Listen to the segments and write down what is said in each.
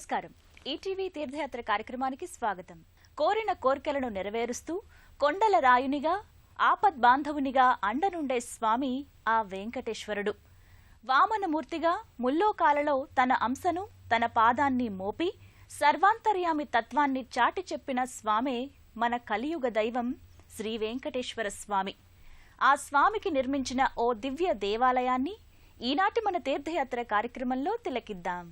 నమస్కారం. ఈటీవీ తీర్థయాత్ర కార్యక్రమానికి స్వాగతం. కోరిన కోర్కెలను నెరవేరుస్తూ కొండల రాయునిగా ఆపద్ బాంధవునిగా అండనుండే స్వామి ఆ వెంకటేశ్వరుడు. వామనమూర్తిగా ముల్లోకాలలో తన అంశను తన పాదాన్ని మోపి సర్వాంతర్యామి తత్వాన్ని చాటి చెప్పిన స్వామే మన కలియుగ దైవం శ్రీ వెంకటేశ్వర స్వామి. ఆ స్వామికి నిర్మించిన ఓ దివ్య దేవాలయాన్ని ఈనాటి మన తీర్థయాత్ర కార్యక్రమంలో తిలకిద్దాం.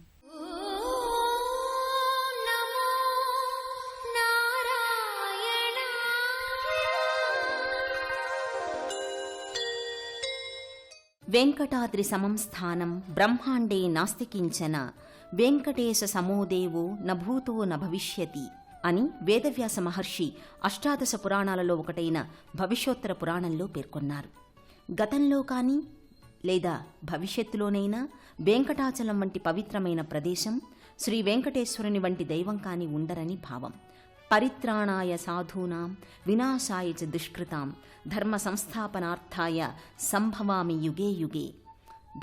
వెంకటాద్రి సమం స్థానం బ్రహ్మాండే నాస్తి కించన వెంకటేశ సమోదేవో నభూతో నభవిష్యతి అని వేదవ్యాస మహర్షి అష్టాదశ పురాణాలలో ఒకటైన భవిష్యోత్తర పురాణంలో పేర్కొన్నారు. గతంలో కానీ లేదా భవిష్యత్తులోనైనా వెంకటాచలం వంటి పవిత్రమైన ప్రదేశం శ్రీ వెంకటేశ్వరుని వంటి దైవం కాని ఉండరని భావం. పరిత్రాణాయ సాధూనాం వినాశాయ చ దుష్కృతాం ధర్మ సంస్థాపనార్థాయ సంభవామి యుగే యుగే.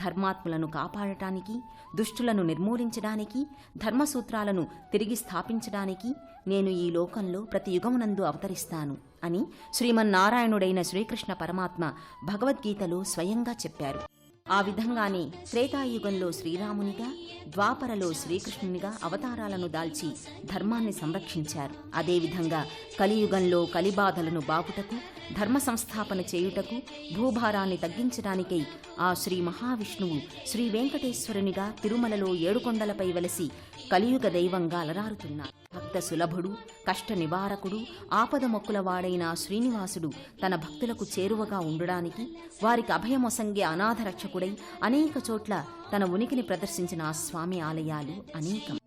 ధర్మాత్ములను కాపాడటానికి, దుష్టులను నిర్మూలించడానికి, ధర్మసూత్రాలను తిరిగి స్థాపించడానికి నేను ఈ లోకంలో ప్రతి యుగమునందు అవతరిస్తాను అని శ్రీమన్నారాయణుడైన శ్రీకృష్ణ పరమాత్మ భగవద్గీతలో స్వయంగా చెప్పారు. ఆ విధంగానే త్రేతాయుగంలో శ్రీరామునిగా, ద్వాపరలో శ్రీకృష్ణునిగా అవతారాలను దాల్చి ధర్మాన్ని సంరక్షించారు. అదేవిధంగా కలియుగంలో కలిబాధలను బాపుటకు, ధర్మ సంస్థాపన చేయుటకు, భూభారాన్ని తగ్గించడానికై ఆ శ్రీ మహావిష్ణువు శ్రీ వెంకటేశ్వరునిగా తిరుమలలో 7 కొండలపై వెలసి కలియుగ దైవంగా అలరారుతున్నారు. భక్త సులభుడు, కష్ట నివారకుడు, ఆపద మొక్కులవాడైన శ్రీనివాసుడు తన భక్తులకు చేరువగా ఉండడానికి, వారికి అభయమొసంగే అనాథ రక్షకుడై అనేక చోట్ల తన ఉనికిని ప్రదర్శించిన ఆ స్వామి ఆలయాలు అనేకం.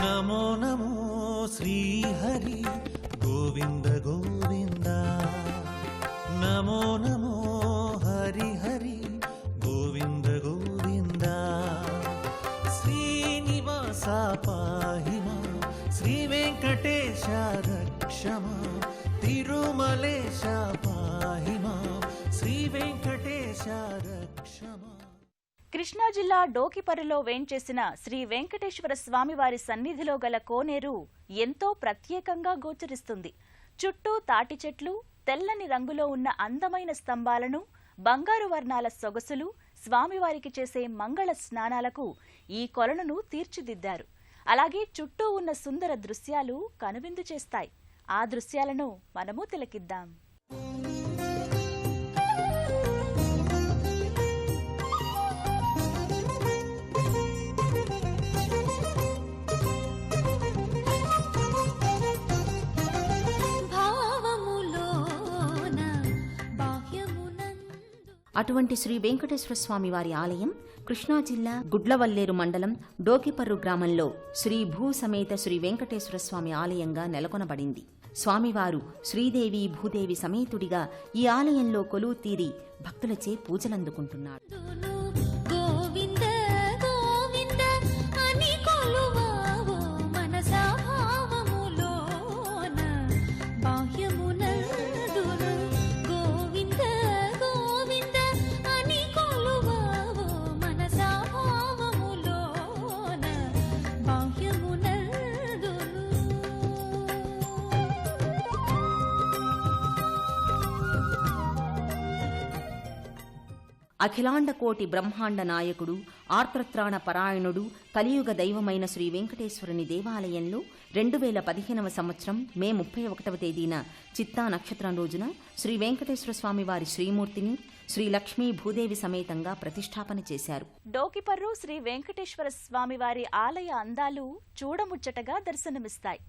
నమో నమో శ్రీహరి గోవింద గోవింద, నమో నమో హరి హరి గోవింద గోవింద. శ్రీనివాస పాహి మాం, శ్రీ వెంకటేశ రక్ష మాం, తిరుమలేశ పాహి మాం, శ్రీ వెంకటేశ రక్ష మాం. కృష్ణా జిల్లా డోకిపర్రులో వేంచేసిన శ్రీ వెంకటేశ్వర స్వామివారి సన్నిధిలో గల కోనేరు ఎంతో ప్రత్యేకంగా గోచరిస్తుంది. చుట్టూ తాటి చెట్లు, తెల్లని రంగులో ఉన్న అందమైన స్తంభాలను, బంగారు వర్ణాల సొగసులు, స్వామివారికి చేసే మంగళ స్నానాలకు ఈ కొలనును తీర్చిదిద్దారు. అలాగే చుట్టూ ఉన్న సుందర దృశ్యాలు కనువిందు చేస్తాయి. ఆ దృశ్యాలను మనము తిలకిద్దాం. అటువంటి శ్రీ వెంకటేశ్వర స్వామి వారి ఆలయం కృష్ణా జిల్లా గుడ్లవల్లేరు మండలం డోకిపర్రు గ్రామంలో శ్రీ భూ సమేత శ్రీ వెంకటేశ్వర స్వామి ఆలయంగా నెలకొనబడింది. స్వామివారు శ్రీదేవి భూదేవి సమేతుడిగా ఈ ఆలయంలో కొలువు తీరి భక్తులచే పూజలందుకుంటున్నారు. అఖిలాండ కోటి బ్రహ్మాండ నాయకుడు, ఆర్తత్రాణ పరాయణుడు, కలియుగ దైవమైన శ్రీ వెంకటేశ్వరుని దేవాలయంలో 2015వ సంవత్సరం మే 31వ తేదీన చిత్తా నక్షత్రం రోజున శ్రీ వెంకటేశ్వర స్వామి వారి శ్రీమూర్తిని శ్రీ లక్ష్మీ భూదేవి సమేతంగా ప్రతిష్టాపన చేశారు. డోకిపర్రు శ్రీ వెంకటేశ్వర స్వామి వారి ఆలయ అందాలు చూడముచ్చటగా దర్శనమిస్తాయి.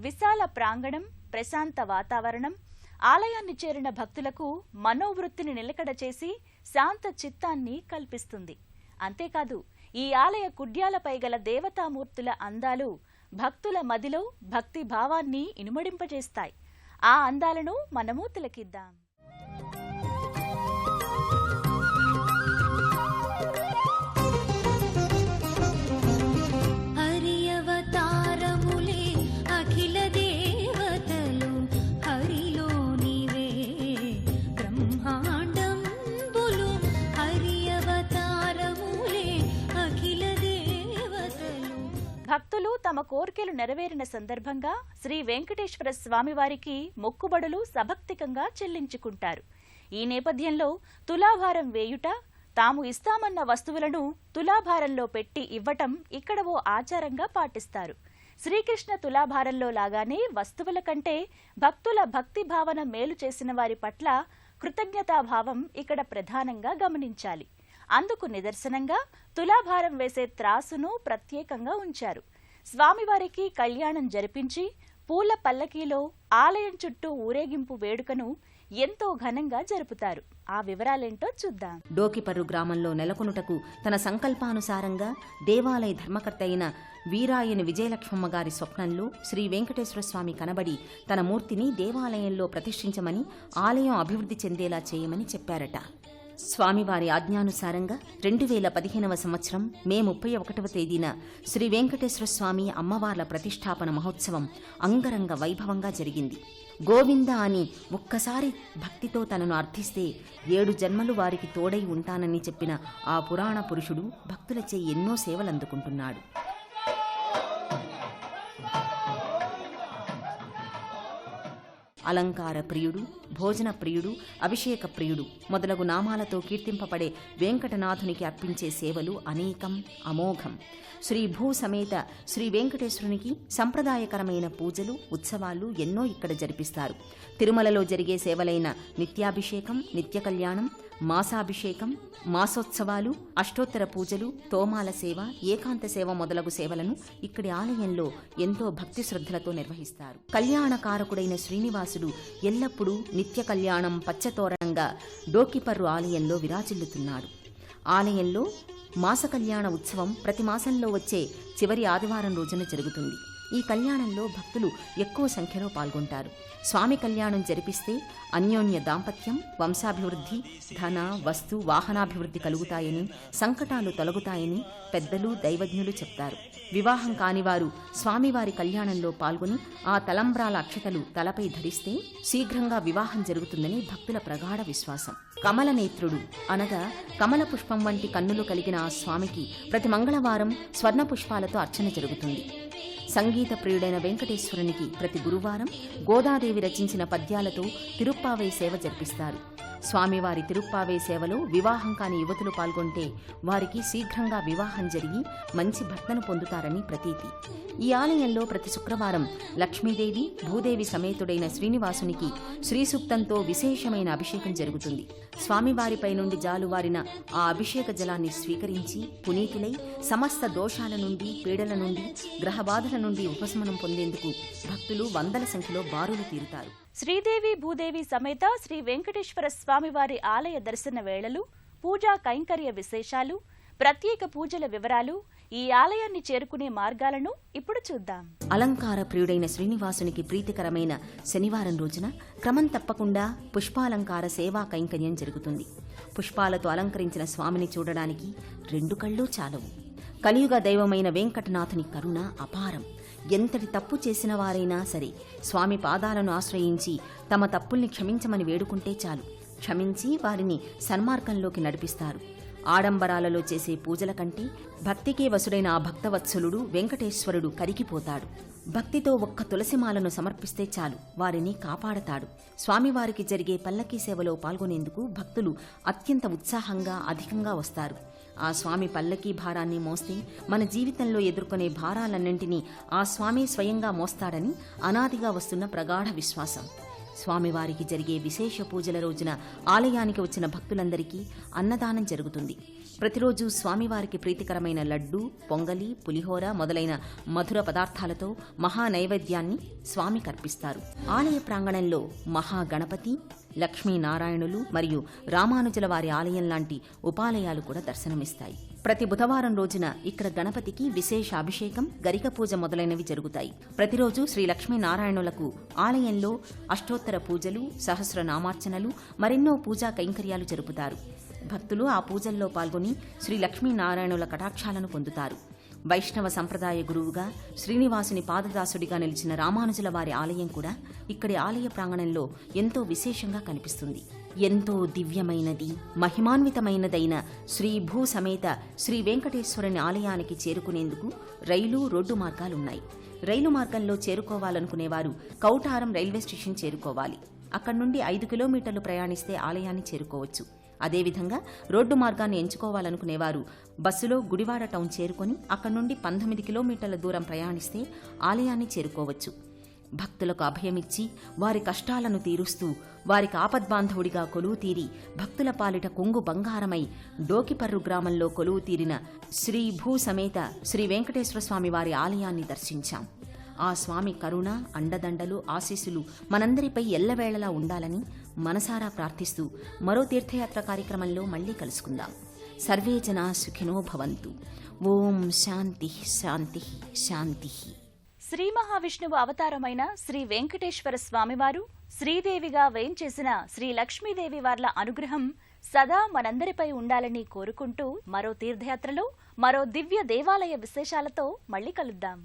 విశాల ప్రాంగణం, ప్రశాంత వాతావరణం ఆలయాన్ని చేరిన భక్తులకు మనోవృత్తిని నిలకడ చేసి శాంత చిత్తాన్ని కల్పిస్తుంది. అంతేకాదు, ఈ ఆలయ కుడ్యాలపై గల దేవతామూర్తుల అందాలు భక్తుల మదిలో భక్తి భావాన్ని ఇనుమడింపజేస్తాయి. ఆ అందాలను మనము తిలకిద్దాం. హరి అవతారములే అఖిల దేవతలు తమ కోర్కెలు నెరవేరిన సందర్భంగా శ్రీ వెంకటేశ్వర స్వామివారికి మొక్కుబడులు సభక్తికంగా చెల్లించుకుంటారు. ఈ నేపథ్యంలో తులాభారం వేయుట, తాము ఇస్తామన్న వస్తువులను తులాభారంలో పెట్టి ఇవ్వటం ఇక్కడ ఓ ఆచారంగా పాటిస్తారు. శ్రీకృష్ణ తులాభారంలో లాగానే వస్తువుల కంటే భక్తుల భక్తి భావన మేలు చేసిన వారి పట్ల కృతజ్ఞతాభావం ఇక్కడ ప్రధానంగా గమనించాలి. అందుకు నిదర్శనంగా తులాభారం వేసే త్రాసును ప్రత్యేకంగా ఉంచారు. స్వామివారికి కళ్యాణం జరిపించి పూల పల్లకీలో ఆలయం చుట్టూ ఊరేగింపు వేడుకను ఎంతో ఘనంగా జరుపుతారు. ఆ వివరాలేంటో చూద్దాం. డోకిపర్రు గ్రామంలో నెలకొనుటకు తన సంకల్పానుసారంగా దేవాలయ ధర్మకర్త అయిన వీరాయని విజయలక్ష్మమ్మ గారి స్వప్నంలో శ్రీ వెంకటేశ్వర స్వామి కనబడి తన మూర్తిని దేవాలయంలో ప్రతిష్ఠించమని, ఆలయం అభివృద్ధి చెందేలా చేయమని చెప్పారట. స్వామివారి ఆజ్ఞానుసారంగా 2015వ సంవత్సరం మే 31వ తేదీన శ్రీ వెంకటేశ్వర స్వామి అమ్మవార్ల ప్రతిష్టాపన మహోత్సవం అంగరంగ వైభవంగా జరిగింది. గోవింద అని ఒక్కసారి భక్తితో తనను అర్థిస్తే 7 జన్మలు వారికి తోడై ఉంటానని చెప్పిన ఆ పురాణ పురుషుడు భక్తులచే ఎన్నో సేవలందుకుంటున్నాడు. అలంకార ప్రియుడు, భోజన ప్రియుడు, అభిషేక ప్రియుడు మొదలగు నామాలతో కీర్తింపబడే వెంకటనాథునికి అర్పించే సేవలు అనేకం, అమోఘం. శ్రీ భూ సమేత శ్రీ వెంకటేశ్వరునికి సంప్రదాయకరమైన పూజలు, ఉత్సవాలు ఎన్నో ఇక్కడ జరిపిస్తారు. తిరుమలలో జరిగే సేవలైన నిత్యాభిషేకం, నిత్య కళ్యాణం, మాసాభిషేకం, మాసోత్సవాలు, అష్టోత్తర పూజలు, తోమాల సేవ, ఏకాంత సేవ మొదలగు సేవలను ఇక్కడి ఆలయంలో ఎంతో భక్తి శ్రద్ధలతో నిర్వహిస్తారు. కళ్యాణకారకుడైన శ్రీనివాసుడు ఎల్లప్పుడూ నిత్య కళ్యాణం పచ్చతోరణంగా డోకిపర్రు ఆలయంలో విరాజిల్లుతున్నాడు. ఆలయంలో మాస కళ్యాణ ఉత్సవం ప్రతి మాసంలో వచ్చే చివరి ఆదివారం రోజున జరుగుతుంది. ఈ కళ్యాణంలో భక్తులు ఎక్కువ సంఖ్యలో పాల్గొంటారు. స్వామి కళ్యాణం జరిపిస్తే అన్యోన్య దాంపత్యం, వంశాభివృద్ధి, ధన, వస్తు, వాహనాభివృద్ధి కలుగుతాయని, సంకటాలు తొలగుతాయని పెద్దలు, దైవజ్ఞులు చెప్తారు. వివాహం కానివారు స్వామివారి కళ్యాణంలో పాల్గొని ఆ తలంబ్రాల అక్షతలు తలపై ధరిస్తే శీఘ్రంగా వివాహం జరుగుతుందని భక్తుల ప్రగాఢ విశ్వాసం. కమల నేత్రుడు అనగా కమల పుష్పం వంటి కన్నులు కలిగిన ఆ స్వామికి ప్రతి మంగళవారం స్వర్ణ పుష్పాలతో అర్చన జరుగుతుంది. సంగీత ప్రియుడైన వెంకటేశ్వరునికి ప్రతి గురువారం గోదాదేవి రచించిన పద్యాలతో తిరుప్పావై సేవ జరిపిస్తారు. స్వామివారి తిరుప్పావై సేవలో వివాహం కాని యువతులు పాల్గొంటే వారికి శీఘ్రంగా వివాహం జరిగి మంచి భర్తను పొందుతారని ప్రతీతి. ఈ ఆలయంలో ప్రతి శుక్రవారం లక్ష్మీదేవి, భూదేవి సమేతుడైన శ్రీనివాసునికి శ్రీసూక్తంతో విశేషమైన అభిషేకం జరుగుతుంది. స్వామివారిపై నుండి జాలువారిన ఆ అభిషేక జలాన్ని స్వీకరించి పునీతులై సమస్త దోషాల నుండి, పీడల నుండి, గ్రహబాధల నుండి ఉపశమనం పొందేందుకు భక్తులు వందల సంఖ్యలో బారులు తీరుతారు. శ్రీదేవి భూదేవి సమేత శ్రీ వెంకటేశ్వర స్వామివారి ఆలయ దర్శన వేళలు, పూజా కైంకర్య విశేషాలు, ప్రత్యేక పూజల వివరాలు, ఈ ఆలయాన్ని చేరుకునే మార్గాలను ఇప్పుడు చూద్దాం. అలంకార ప్రియుడైన శ్రీనివాసునికి ప్రీతికరమైన శనివారం రోజున క్రమం తప్పకుండా పుష్పాలంకార సేవా కైంకర్యం జరుగుతుంది. పుష్పాలతో అలంకరించిన స్వామిని చూడడానికి 2 కళ్ళు చాలవు. కలియుగ దైవమైన వెంకటనాథుని కరుణ అపారం. ఎంతటి తప్పు చేసిన వారైనా సరే స్వామి పాదాలను ఆశ్రయించి తమ తప్పుల్ని క్షమించమని వేడుకుంటే చాలు, క్షమించి వారిని సన్మార్గంలోకి నడిపిస్తారు. ఆడంబరాలలో చేసే పూజల కంటే భక్తికే వసుడైన ఆ భక్తవత్సలుడు వెంకటేశ్వరుడు కరిగిపోతాడు. భక్తితో ఒక్క తులసిమాలను సమర్పిస్తే చాలు, వారిని కాపాడతాడు. స్వామివారికి జరిగే పల్లకీ సేవలో పాల్గొనేందుకు భక్తులు అత్యంత ఉత్సాహంగా అధికంగా వస్తారు. ఆ స్వామి పల్లకీ భారాన్ని మోస్తే మన జీవితంలో ఎదుర్కొనే భారాలన్నింటినీ ఆ స్వామి స్వయంగా మోస్తాడని అనాదిగా వస్తున్న ప్రగాఢ విశ్వాసం. స్వామివారికి జరిగే విశేష పూజల రోజున ఆలయానికి వచ్చిన భక్తులందరికీ అన్నదానం జరుగుతుంది. ప్రతిరోజు స్వామివారికి ప్రీతికరమైన లడ్డూ, పొంగలి, పులిహోర మొదలైన మధుర పదార్థాలతో మహానైవేద్యాన్ని స్వామికి అర్పిస్తారు. ఆలయ ప్రాంగణంలో మహాగణపతి, లక్ష్మీనారాయణులు మరియు రామానుజుల వారి ఆలయం లాంటి ఉపాలయాలు కూడా దర్శనమిస్తాయి. ప్రతి బుధవారం రోజున ఇక్కడ గణపతికి విశేష అభిషేకం, గరిక పూజ మొదలైనవి జరుగుతాయి. ప్రతిరోజు శ్రీ లక్ష్మీనారాయణులకు ఆలయంలో అష్టోత్తర పూజలు, సహస్రనామార్చనలు, మరెన్నో పూజా కైంకర్యాలు జరుపుతారు. భక్తులు ఆ పూజల్లో పాల్గొని శ్రీ లక్ష్మీనారాయణుల కటాక్షాలను పొందుతారు. వైష్ణవ సంప్రదాయ గురువుగా శ్రీనివాసుని పాదదాసుడిగా నిలిచిన రామానుజుల వారి ఆలయం కూడా ఇక్కడి ఆలయ ప్రాంగణంలో ఎంతో విశేషంగా కనిపిస్తుంది. ఎంతో దివ్యమైనది, మహిమాన్వితమైనదైన శ్రీ భూ సమేత శ్రీ వెంకటేశ్వరుని ఆలయానికి చేరుకునేందుకు రైలు, రోడ్డు మార్గాలున్నాయి. రైలు మార్గంలో చేరుకోవాలనుకునేవారు కౌటారం రైల్వే స్టేషన్ చేరుకోవాలి. అక్కడి నుండి 5 కిలోమీటర్లు ప్రయాణిస్తే ఆలయాన్ని చేరుకోవచ్చు. అదేవిధంగా రోడ్డు మార్గాన్ని ఎంచుకోవాలనుకునేవారు బస్సులో గుడివాడ టౌన్ చేరుకొని అక్కడి నుండి 19 కిలోమీటర్ల దూరం ప్రయాణిస్తే ఆలయాన్ని చేరుకోవచ్చు. భక్తులకు అభయమిచ్చి వారి కష్టాలను తీరుస్తూ వారికి ఆపద్బాంధవుడిగా కొలువు తీరి భక్తుల పాలిట కొంగు బంగారమై డోకిపర్రు గ్రామంలో కొలువు తీరిన శ్రీ భూ సమేత శ్రీ వెంకటేశ్వర స్వామి వారి ఆలయాన్ని దర్శించాం. ఆ స్వామి కరుణ, అండదండలు, ఆశీస్సులు మనందరిపై ఎల్లవేళలా ఉండాలని మనసారా ప్రార్థిస్తూ మరో తీర్థయాత్ర కార్యక్రమంలో మళ్లీ కలుసుకుందాం. సర్వే జనా సుఖినో భవంతు. ఓం శాంతి శాంతి శాంతి. శ్రీ మహావిష్ణువు అవతారమైన శ్రీ వెంకటేశ్వర స్వామివారు శ్రీదేవిగా వేంచేసిన శ్రీ లక్ష్మీదేవి వార్ల అనుగ్రహం సదా మనందరిపై ఉండాలని కోరుకుంటూ మరో తీర్థయాత్రలో మరో దివ్య దేవాలయ విశేషాలతో మళ్లీ కలుద్దాం.